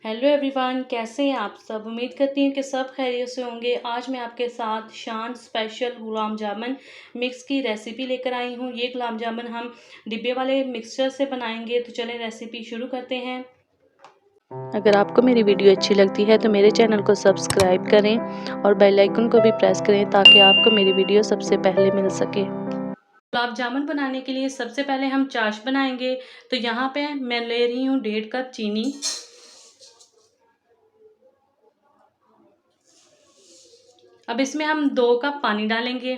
Hello everyone, कैसे हैं आप सब। उम्मीद करती हूँ कि सब खैरियत से होंगे। आज मैं आपके साथ शान स्पेशल गुलाब जामुन मिक्स की रेसिपी लेकर आई हूँ। ये गुलाब जामुन हम डिब्बे वाले मिक्सचर से बनाएंगे। तो चलें रेसिपी शुरू करते हैं। अगर आपको मेरी वीडियो अच्छी लगती है तो मेरे चैनल को सब्सक्राइब करें और बेल आइकन को भी प्रेस करें ताकि आपको मेरी वीडियो सबसे पहले मिल सके। गुलाब जामुन बनाने के लिए सबसे पहले हम चाश बनाएंगे। तो यहाँ पे मैं ले रही हूँ 1.5 कप चीनी। अब इसमें हम 2 कप पानी डालेंगे।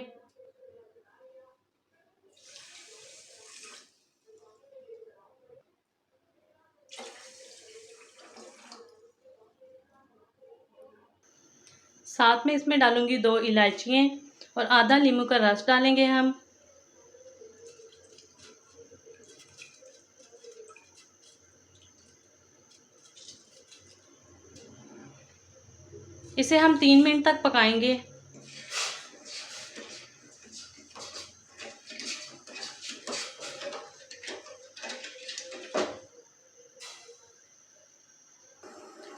साथ में इसमें डालूंगी 2 इलायचियाँ और आधा नींबू का रस डालेंगे हम। इसे हम 3 मिनट तक पकाएंगे।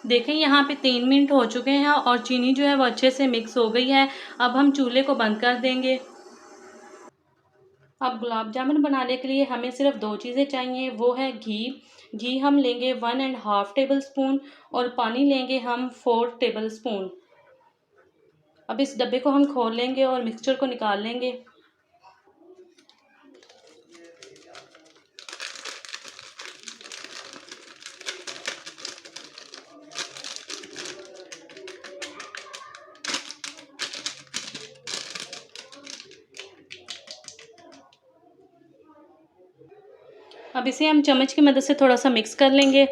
देखें यहाँ पे 3 मिनट हो चुके हैं और चीनी जो है वो अच्छे से मिक्स हो गई है। अब हम चूल्हे को बंद कर देंगे। अब गुलाब जामुन बनाने के लिए हमें सिर्फ 2 चीज़ें चाहिए, वो है घी। घी हम लेंगे 1.5 टेबल स्पून और पानी लेंगे हम 4 टेबल स्पून। अब इस डब्बे को हम खोल लेंगे और मिक्सचर को निकाल लेंगे। अब इसे हम चम्मच की मदद से थोड़ा सा मिक्स कर लेंगे।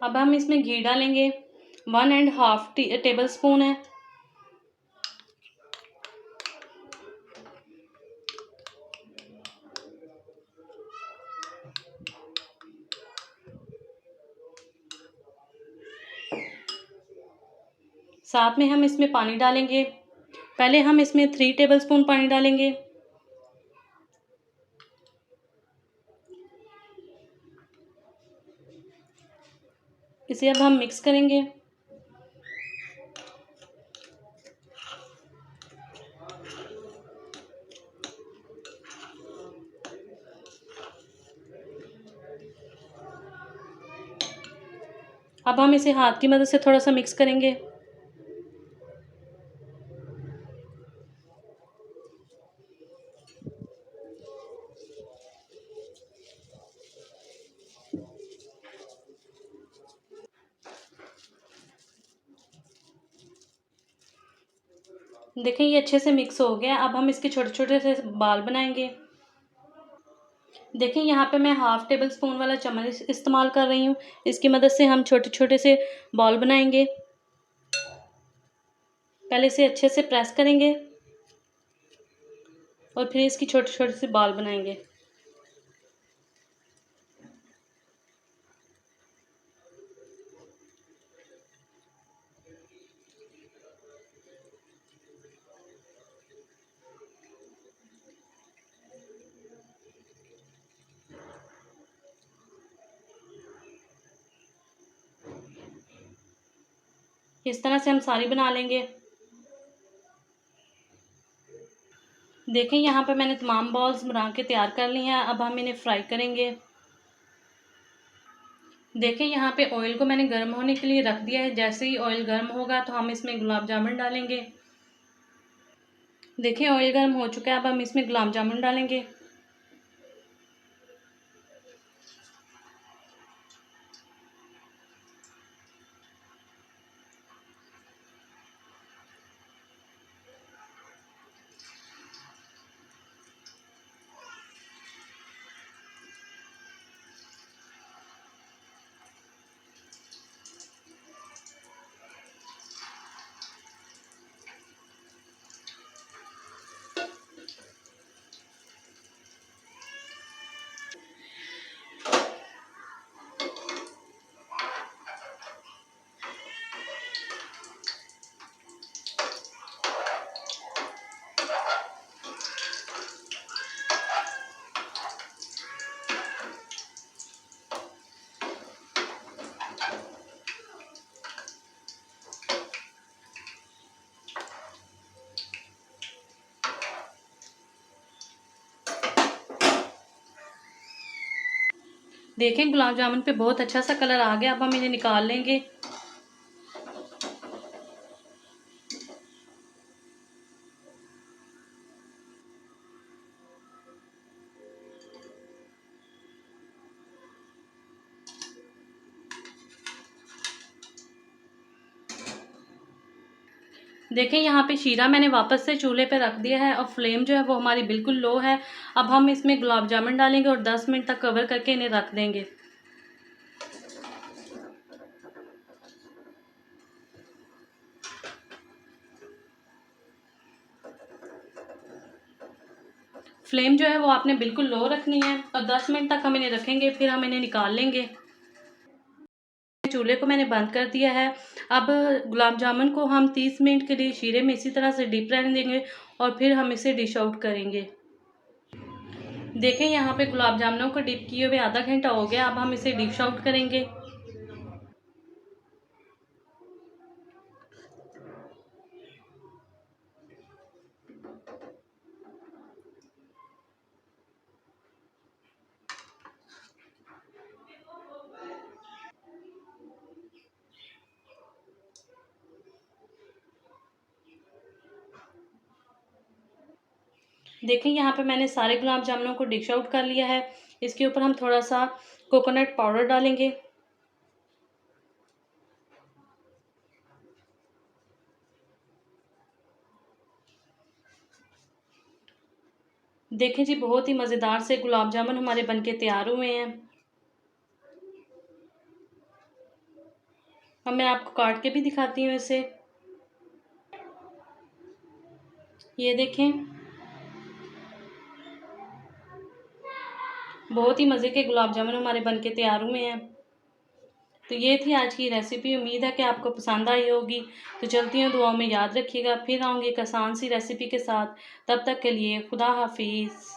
अब हम इसमें घी डालेंगे, 1.5 टेबल स्पून है। साथ में हम इसमें पानी डालेंगे। पहले हम इसमें 3 टेबल स्पून पानी डालेंगे। इसे अब हम मिक्स करेंगे। अब हम इसे हाथ की मदद से थोड़ा सा मिक्स करेंगे। देखें ये अच्छे से मिक्स हो गया। अब हम इसके छोटे छोटे से बाल बनाएंगे। देखें यहाँ पे मैं 1/2 टेबल स्पून वाला चम्मच इस्तेमाल कर रही हूँ। इसकी मदद से हम छोटे छोटे से बॉल बनाएंगे। पहले इसे अच्छे से प्रेस करेंगे और फिर इसकी छोटे छोटे से बॉल बनाएंगे। इस तरह से हम सारी बना लेंगे। देखें यहाँ पे मैंने तमाम बॉल्स बना के तैयार कर ली हैं। अब हम इन्हें फ्राई करेंगे। देखें यहाँ पे ऑयल को मैंने गर्म होने के लिए रख दिया है। जैसे ही ऑयल गर्म होगा तो हम इसमें गुलाब जामुन डालेंगे। देखें ऑयल गर्म हो चुका है। अब हम इसमें गुलाब जामुन डालेंगे। देखें गुलाब जामुन पे बहुत अच्छा सा कलर आ गया। अब हम इन्हें निकाल लेंगे। देखें यहाँ पे शीरा मैंने वापस से चूल्हे पे रख दिया है और फ्लेम जो है वो हमारी बिल्कुल लो है। अब हम इसमें गुलाब जामुन डालेंगे और 10 मिनट तक कवर करके इन्हें रख देंगे। फ्लेम जो है वो आपने बिल्कुल लो रखनी है और 10 मिनट तक हम इन्हें रखेंगे, फिर हम इन्हें निकाल लेंगे। चूल्हे को मैंने बंद कर दिया है। अब गुलाब जामुन को हम 30 मिनट के लिए शीरे में इसी तरह से डीप रहने देंगे और फिर हम इसे डिश आउट करेंगे। देखें यहाँ पे गुलाब जामुनों को डिप किए हुए आधा घंटा हो गया। अब हम इसे डिश आउट करेंगे। देखें यहाँ पे मैंने सारे गुलाब जामुनों को डिश आउट कर लिया है। इसके ऊपर हम थोड़ा सा कोकोनट पाउडर डालेंगे। देखें जी, बहुत ही मज़ेदार से गुलाब जामुन हमारे बनके तैयार हुए हैं। अब मैं आपको काट के भी दिखाती हूँ इसे। ये देखें, बहुत ही मज़े के गुलाब जामुन हमारे बनके तैयार हुए हैं। तो ये थी आज की रेसिपी। उम्मीद है कि आपको पसंद आई होगी। तो चलती हूँ, दुआओं में याद रखिएगा। फिर आऊँगी एक आसान सी रेसिपी के साथ। तब तक के लिए खुदा हाफिज़।